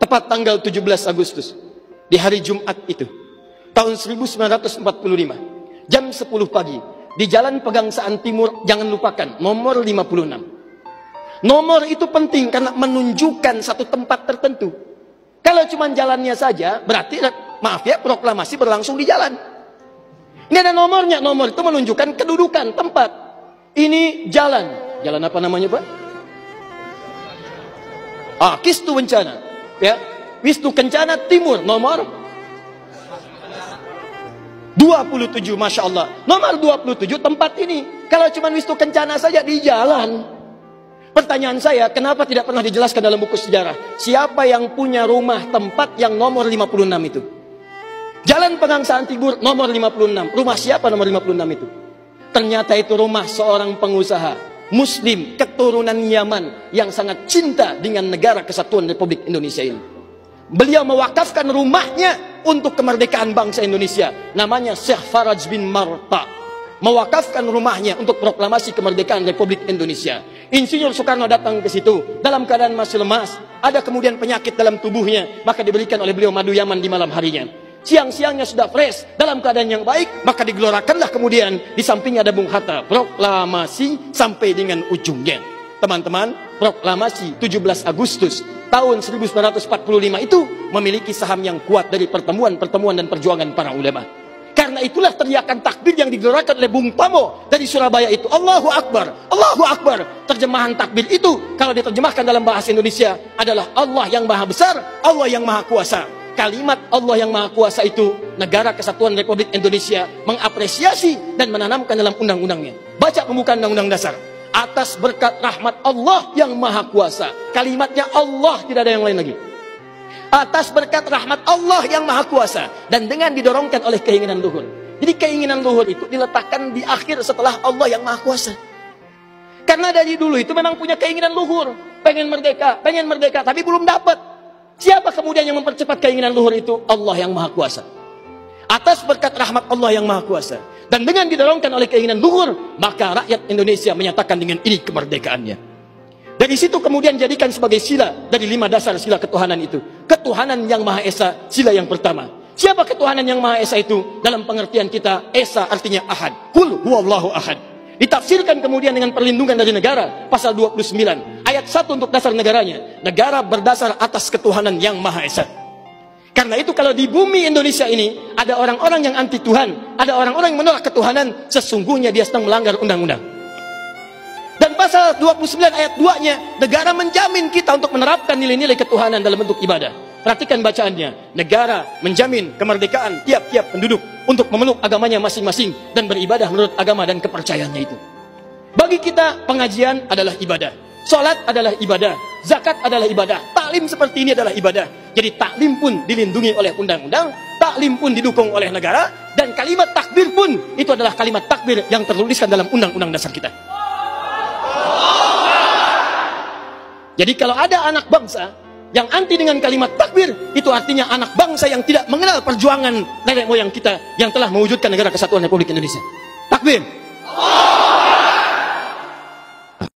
tepat tanggal 17 Agustus, di hari Jumat itu, tahun 1945, jam 10 pagi, di Jalan Pegangsaan Timur, jangan lupakan, nomor 56. Nomor itu penting karena menunjukkan satu tempat tertentu. Kalau cuma jalannya saja, berarti, maaf ya, proklamasi berlangsung di jalan. Ini ada nomornya, nomor itu menunjukkan kedudukan, tempat. Ini jalan. Jalan apa namanya, Pak? Kistu Kencana, ya, Wisnu Kencana Timur, nomor 27, Masya Allah. Nomor 27 tempat ini. Kalau cuma Wisnu Kencana saja di jalan. Pertanyaan saya, kenapa tidak pernah dijelaskan dalam buku sejarah? Siapa yang punya rumah tempat yang nomor 56 itu? Jalan Pegangsaan Timur, nomor 56. Rumah siapa nomor 56 itu? Ternyata itu rumah seorang pengusaha Muslim keturunan Yaman yang sangat cinta dengan negara kesatuan Republik Indonesia ini. Beliau mewakafkan rumahnya untuk kemerdekaan bangsa Indonesia. Namanya Syekh Faraj bin Marta. Mewakafkan rumahnya untuk proklamasi kemerdekaan Republik Indonesia. Insinyur Soekarno datang ke situ dalam keadaan masih lemas. Ada kemudian penyakit dalam tubuhnya, maka diberikan oleh beliau madu Yaman di malam harinya. Siang-siangnya sudah fresh, dalam keadaan yang baik, maka digelorakanlah kemudian di sampingnya ada Bung Hatta. Proklamasi sampai dengan ujungnya. Teman-teman, proklamasi 17 Agustus tahun 1945 itu memiliki saham yang kuat dari pertemuan-pertemuan dan perjuangan para ulama. Karena itulah teriakan takbir yang digelorakan oleh Bung Tomo dari Surabaya itu. Allahu Akbar, Allahu Akbar. Terjemahan takbir itu kalau diterjemahkan dalam bahasa Indonesia adalah Allah yang maha besar, Allah yang maha kuasa. Kalimat Allah yang maha kuasa itu negara kesatuan Republik Indonesia mengapresiasi dan menanamkan dalam undang-undangnya. Baca pembukaan undang-undang dasar. Atas berkat rahmat Allah yang maha kuasa. Kalimatnya Allah, tidak ada yang lain lagi. Atas berkat rahmat Allah yang maha kuasa. Dan dengan didorongkan oleh keinginan luhur. Jadi keinginan luhur itu diletakkan di akhir setelah Allah yang maha kuasa. Karena dari dulu itu memang punya keinginan luhur. Pengen merdeka, tapi belum dapat. Siapa kemudian yang mempercepat keinginan luhur itu? Allah yang maha kuasa. Atas berkat rahmat Allah yang maha kuasa. Dan dengan didorongkan oleh keinginan luhur, maka rakyat Indonesia menyatakan dengan ini kemerdekaannya. Dari situ kemudian jadikan sebagai sila dari 5 dasar sila ketuhanan itu. Ketuhanan yang Maha Esa, sila yang pertama. Siapa ketuhanan yang Maha Esa itu? Dalam pengertian kita, Esa artinya ahad. Qul huwallahu ahad. Ditafsirkan kemudian dengan perlindungan dari negara. Pasal 29. Ayat 1 untuk dasar negaranya. Negara berdasar atas ketuhanan yang Maha Esa. Karena itu kalau di bumi Indonesia ini ada orang-orang yang anti Tuhan, ada orang-orang yang menolak ketuhanan, sesungguhnya dia sedang melanggar undang-undang. Dan pasal 29 ayat 2-nya, negara menjamin kita untuk menerapkan nilai-nilai ketuhanan dalam bentuk ibadah. Perhatikan bacaannya. Negara menjamin kemerdekaan tiap-tiap penduduk untuk memeluk agamanya masing-masing dan beribadah menurut agama dan kepercayaannya itu. Bagi kita pengajian adalah ibadah, salat adalah ibadah, zakat adalah ibadah, taklim seperti ini adalah ibadah. Jadi taklim pun dilindungi oleh undang-undang, taklim pun didukung oleh negara, dan kalimat takbir pun itu adalah kalimat takbir yang tertuliskan dalam undang-undang dasar kita. Jadi kalau ada anak bangsa yang anti dengan kalimat takbir, itu artinya anak bangsa yang tidak mengenal perjuangan nenek moyang kita yang telah mewujudkan negara kesatuan Republik Indonesia. Takbir.